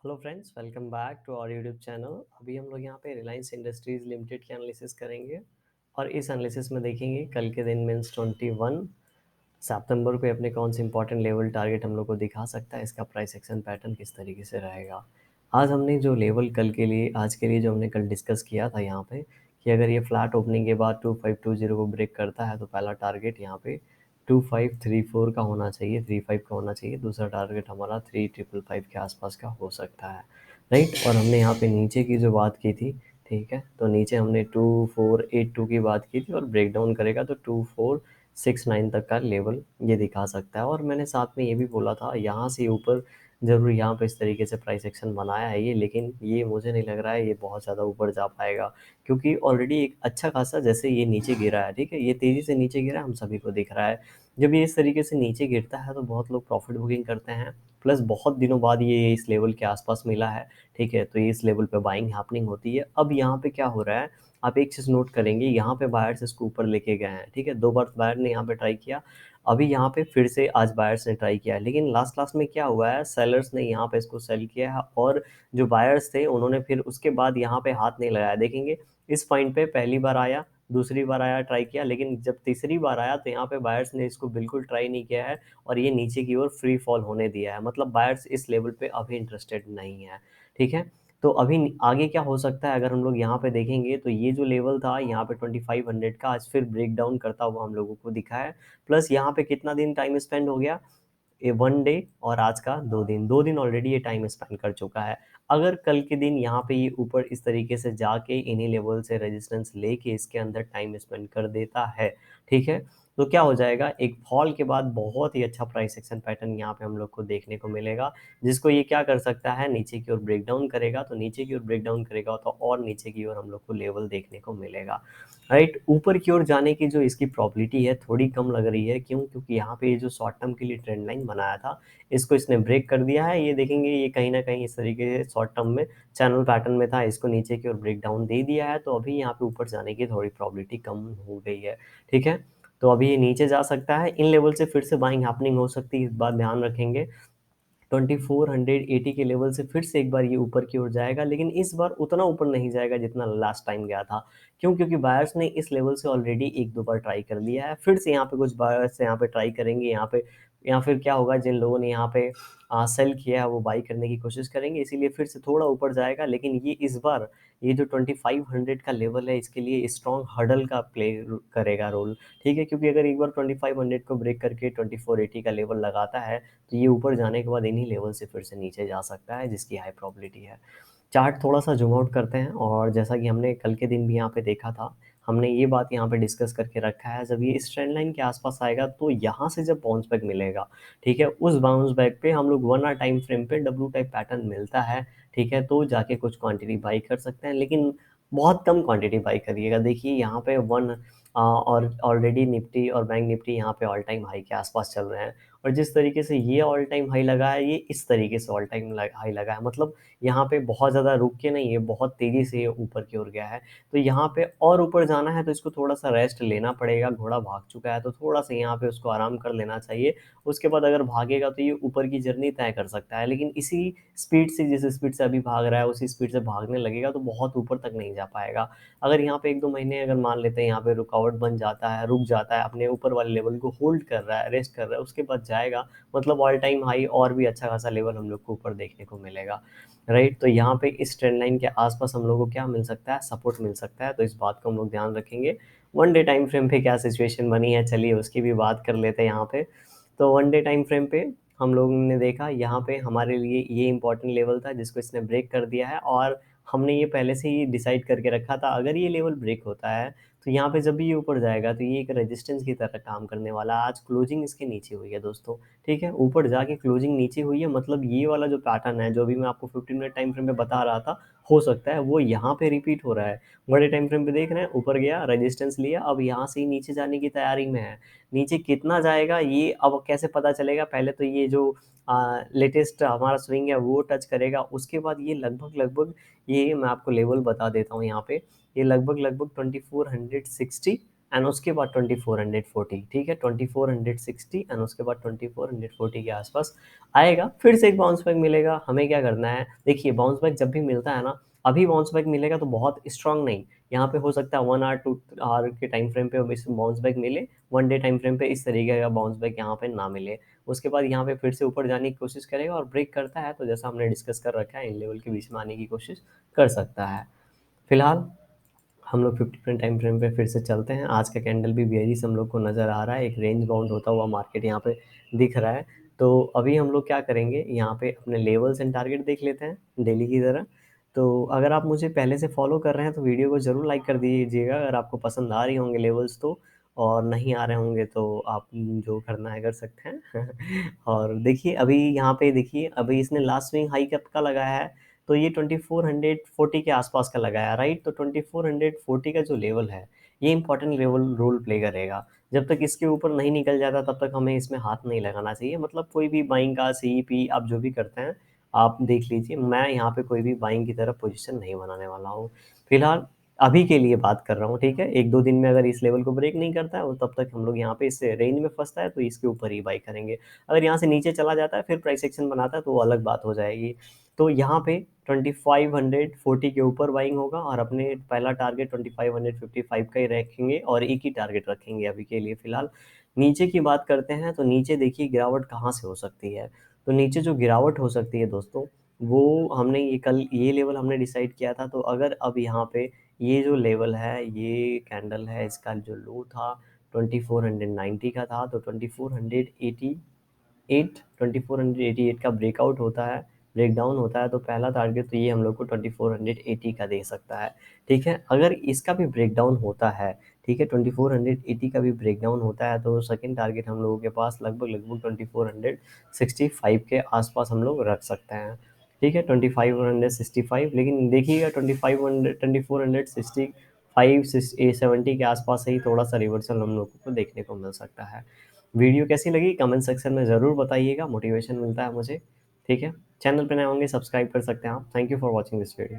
Hello friends, welcome back to our YouTube channel. अभी हम लोग यहाँ पे रिलायंस इंडस्ट्रीज लिमिटेड की एनालिसिस करेंगे और इस एनालिसिस में देखेंगे कल के दिन मीन्स 21 सितंबर को अपने कौन से इंपॉर्टेंट लेवल टारगेट हम लोग को दिखा सकता है, इसका प्राइस एक्शन पैटर्न किस तरीके से रहेगा। आज हमने जो लेवल कल के लिए आज के लिए जो हमने कल डिस्कस किया था यहाँ पे कि अगर ये फ्लैट ओपनिंग के बाद 2520 को ब्रेक करता है तो पहला टारगेट यहाँ पे 2534 का होना चाहिए, 35 का होना चाहिए। दूसरा टारगेट हमारा 3555 के आसपास का हो सकता है, राइट। और हमने यहाँ पे नीचे की जो बात की थी, ठीक है, तो नीचे हमने 2482 की बात की थी और ब्रेक डाउन करेगा तो 2469 तक का लेवल ये दिखा सकता है। और मैंने साथ में ये भी बोला था यहाँ से ऊपर ज़रूर यहाँ पे इस तरीके से प्राइस एक्शन बनाया है ये, लेकिन ये मुझे नहीं लग रहा है ये बहुत ज़्यादा ऊपर जा पाएगा, क्योंकि ऑलरेडी एक अच्छा खासा जैसे ये नीचे गिरा है, ठीक है, ये तेज़ी से नीचे गिरा है, हम सभी को दिख रहा है। जब ये इस तरीके से नीचे गिरता है तो बहुत लोग प्रॉफिट बुकिंग करते हैं, प्लस बहुत दिनों बाद ये इस लेवल के आसपास मिला है, ठीक है, तो ये इस लेवल पे बाइंग हैपनिंग होती है। अब यहाँ पे क्या हो रहा है, आप एक चीज़ नोट करेंगे, यहाँ पे बायर्स इसको ऊपर लेके गए हैं, ठीक है, 2 बार बायर ने यहाँ पे ट्राई किया, अभी यहाँ पे फिर से आज बायर्स ने ट्राई किया है, लेकिन लास्ट लास्ट में क्या हुआ है, सेलर्स ने यहाँ पे इसको सेल किया है और जो बायर्स थे उन्होंने फिर उसके बाद यहाँ पे हाथ नहीं लगाया। देखेंगे इस पॉइंट पे पहली बार आया, दूसरी बार आया, ट्राई किया, लेकिन जब तीसरी बार आया तो यहाँ पे बायर्स ने इसको बिल्कुल ट्राई नहीं किया है और ये नीचे की ओर फ्री फॉल होने दिया है, मतलब बायर्स इस लेवल पे अभी इंटरेस्टेड नहीं है, ठीक है। तो अभी आगे क्या हो सकता है, अगर हम लोग यहाँ पे देखेंगे तो ये जो लेवल था यहाँ पे 2500 का आज फिर ब्रेक डाउन करता हुआ हम लोगों को दिखा है। प्लस यहाँ पे कितना दिन टाइम स्पेंड हो गया, ये 1 डे और आज का 2 दिन, 2 दिन ऑलरेडी ये टाइम स्पेंड कर चुका है। अगर कल के दिन यहाँ पे ये ऊपर इस तरीके से जाके इन्हीं लेवल से रेजिस्टेंस लेके इसके अंदर टाइम स्पेंड कर देता है, ठीक है, तो क्या हो जाएगा, एक फॉल के बाद बहुत ही अच्छा प्राइस एक्शन पैटर्न यहाँ पे हम लोग को देखने को मिलेगा, जिसको ये क्या कर सकता है, नीचे की ओर ब्रेक डाउन करेगा, तो नीचे की ओर ब्रेक डाउन करेगा तो और नीचे की ओर हम लोग को लेवल देखने को मिलेगा, राइट। ऊपर की ओर जाने की जो इसकी प्रॉबिलिटी है थोड़ी कम लग रही है, क्यों, क्योंकि यहाँ पे ये जो शॉर्ट टर्म के लिए ट्रेंड लाइन बनाया था इसको इसने ब्रेक कर दिया है। ये देखेंगे ये कहीं ना कहीं इस तरीके से शॉर्ट टर्म में चैनल पैटर्न में था, इसको नीचे की ओर ब्रेक डाउन दे दिया है, तो अभी यहाँ पे ऊपर जाने की थोड़ी प्रॉबिलिटी कम हो गई है, ठीक है। तो अभी ये नीचे जा सकता है, इन लेवल से फिर से बाइंग हैपनिंग हो सकती है, इस बात ध्यान रखेंगे। 2480 के लेवल से फिर से एक बार ये ऊपर की ओर जाएगा, लेकिन इस बार उतना ऊपर नहीं जाएगा जितना लास्ट टाइम गया था, क्यों, क्योंकि बायर्स ने इस लेवल से ऑलरेडी एक दो बार ट्राई कर लिया है, फिर से यहाँ पे कुछ बायर्स यहाँ पे ट्राई करेंगे, यहाँ पे या फिर क्या होगा, जिन लोगों ने यहाँ पे सेल किया है वो बाई करने की कोशिश करेंगे, इसीलिए फिर से थोड़ा ऊपर जाएगा, लेकिन ये इस बार ये जो 2500 का लेवल है इसके लिए स्ट्रॉन्ग हडल का प्ले करेगा रोल, ठीक है, क्योंकि अगर एक बार 2500 को ब्रेक करके 2480 का लेवल लगाता है तो ये ऊपर जाने के बाद इन्हीं लेवल से फिर से नीचे जा सकता है, जिसकी हाई प्रोबेबिलिटी है। चार्ट थोड़ा सा जूम आउट करते हैं और जैसा कि हमने कल के दिन भी यहाँ पे देखा था, हमने ये बात यहाँ पे डिस्कस करके रखा है, जब ये इस ट्रेंड लाइन के आसपास आएगा तो यहाँ से जब बाउंस बैक मिलेगा, ठीक है, उस बाउंस बैक पे हम लोग 1 आवर टाइम फ्रेम पे डब्ल्यू टाइप पैटर्न मिलता है, ठीक है, तो जाके कुछ क्वांटिटी बाई कर सकते हैं, लेकिन बहुत कम क्वांटिटी बाई करिएगा। देखिए यहाँ पे और ऑलरेडी निफ्टी और बैंक निफ्टी यहाँ पे ऑल टाइम हाई के आसपास चल रहे हैं, और जिस तरीके से ये ऑल टाइम हाई लगा है ये इस तरीके से ऑल टाइम हाई लगा है, मतलब यहाँ पे बहुत ज़्यादा रुक के नहीं है, बहुत तेज़ी से ये ऊपर की ओर गया है, तो यहाँ पे और ऊपर जाना है तो इसको थोड़ा सा रेस्ट लेना पड़ेगा, घोड़ा भाग चुका है तो थोड़ा सा यहाँ पे उसको आराम कर लेना चाहिए, उसके बाद अगर भागेगा तो ये ऊपर की जर्नी तय कर सकता है, लेकिन इसी स्पीड से जिस स्पीड से अभी भाग रहा है उसी स्पीड से भागने लगेगा तो बहुत ऊपर तक नहीं जा पाएगा। अगर यहाँ पे 1-2 महीने अगर मान लेते हैं यहाँ पे रुकावट बन जाता है, रुक जाता है, अपने ऊपर वाले लेवल को होल्ड कर रहा है, रेस्ट कर रहा है, उसके बाद जाएगा, मतलब ऑल टाइम हाई और भी अच्छा खासा लेवल हम लोग को ऊपर देखने को मिलेगा, राइट। तो यहाँ पे इस ट्रेंड लाइन के आसपास हम लोग को क्या मिल सकता है, सपोर्ट मिल सकता है, तो इस बात को हम लोग ध्यान रखेंगे। 1 डे टाइम फ्रेम पे क्या सिचुएशन बनी है, चलिए उसकी भी बात कर लेते हैं यहाँ पे। तो 1 डे टाइम फ्रेम पे हम लोगों ने देखा यहाँ पे हमारे लिए ये इंपॉर्टेंट लेवल था जिसको इसने ब्रेक कर दिया है, और हमने ये पहले से ही डिसाइड करके रखा था, अगर ये लेवल ब्रेक होता है तो यहाँ पे जब भी ये ऊपर जाएगा तो ये एक रेजिस्टेंस की तरह काम करने वाला है। आज क्लोजिंग इसके नीचे हुई है दोस्तों, ठीक है, ऊपर जाके क्लोजिंग नीचे हुई है, मतलब ये वाला जो पैटर्न है जो भी मैं आपको 15 मिनट टाइम फ्रेम में बता रहा था, हो सकता है वो यहाँ पे रिपीट हो रहा है। बड़े टाइम फ्रेम पे देख रहे हैं, ऊपर गया, रेजिस्टेंस लिया, अब यहाँ से ही नीचे जाने की तैयारी में है। नीचे कितना जाएगा ये अब कैसे पता चलेगा, पहले तो ये जो लेटेस्ट हमारा स्विंग है वो टच करेगा, उसके बाद ये लगभग लगभग, ये मैं आपको लेवल बता देता हूँ यहाँ पे, ये लगभग लगभग 2460 एंड उसके बाद 2440, ठीक है, 2460 एंड उसके बाद 2440 के आसपास आएगा, फिर से एक बाउंस बैक मिलेगा। हमें क्या करना है, देखिए बाउंस बैक जब भी मिलता है ना, अभी बाउंस बैक मिलेगा तो बहुत स्ट्रांग नहीं, यहाँ पे हो सकता है 1 आवर 2 आवर के टाइम फ्रेम पे बाउंस बैक मिले, 1 डे टाइम फ्रेम पे इस तरीके का बाउंस बैक यहाँ पे ना मिले। उसके बाद यहाँ पे फिर से ऊपर जाने की कोशिश करेगा और ब्रेक करता है तो जैसा हमने डिस्कस कर रखा है इन लेवल के बीच में आने की कोशिश कर सकता है। फिलहाल हम लोग 50 टाइम फ्रेम पे फिर से चलते हैं। आज का कैंडल भी बेयरिश हम लोग को नज़र आ रहा है, एक रेंज बाउंड होता हुआ मार्केट यहाँ पे दिख रहा है। तो अभी हम लोग क्या करेंगे, यहाँ पे अपने लेवल्स एंड टारगेट देख लेते हैं डेली की तरह। तो अगर आप मुझे पहले से फॉलो कर रहे हैं तो वीडियो को ज़रूर लाइक कर दीजिएगा अगर आपको पसंद आ रही होंगे लेवल्स तो, और नहीं आ रहे होंगे तो आप जो करना है कर सकते हैं। और देखिए अभी यहाँ पे देखिए अभी इसने लास्ट स्विंग हाई कब का लगाया है, तो ये 2440 के आसपास का लगाया, राइट। तो 2440 का जो लेवल है ये इंपॉर्टेंट लेवल रोल प्ले करेगा। जब तक इसके ऊपर नहीं निकल जाता तब तक हमें इसमें हाथ नहीं लगाना चाहिए। मतलब कोई भी बाइंग का सीईपी आप जो भी करते हैं आप देख लीजिए, मैं यहाँ पे कोई भी बाइंग की तरफ पोजीशन नहीं बनाने वाला हूँ फिलहाल, अभी के लिए बात कर रहा हूँ, ठीक है। 1-2 दिन में अगर इस लेवल को ब्रेक नहीं करता है और तब तक हम लोग यहाँ पे इस रेंज में फंसता है तो इसके ऊपर ही बाई करेंगे। अगर यहाँ से नीचे चला जाता है फिर प्राइस एक्शन बनाता है तो वो अलग बात हो जाएगी। तो यहाँ पे 2540 के ऊपर बाइंग होगा और अपने पहला टारगेट 2555 का ही रखेंगे और एक ही टारगेट रखेंगे अभी के लिए फिलहाल। नीचे की बात करते हैं तो नीचे देखिए गिरावट कहाँ से हो सकती है। तो नीचे जो गिरावट हो सकती है दोस्तों, वो हमने ये कल ये लेवल हमने डिसाइड किया था। तो अगर अब यहाँ पे ये जो लेवल है, ये कैंडल है, इसका जो लो था 2490 का था, तो 2488 का ब्रेकआउट होता है, ब्रेकडाउन होता है तो पहला टारगेट तो ये हम लोग को 2480 का दे सकता है, ठीक है। अगर इसका भी ब्रेकडाउन होता है, ठीक है, 2480 का भी ब्रेकडाउन होता है तो सेकंड टारगेट हम लोगों के पास लगभग लगभग 2465 के आसपास हम लोग रख सकते हैं, ठीक है, 2565। लेकिन देखिएगा 2470 के आसपास से ही थोड़ा सा रिवर्सल हम लोगों को देखने को मिल सकता है। वीडियो कैसी लगी कमेंट सेक्शन में ज़रूर बताइएगा, मोटिवेशन मिलता है मुझे, ठीक है। चैनल पे नए होंगे सब्सक्राइब कर सकते हैं आप। Thank you for watching this video.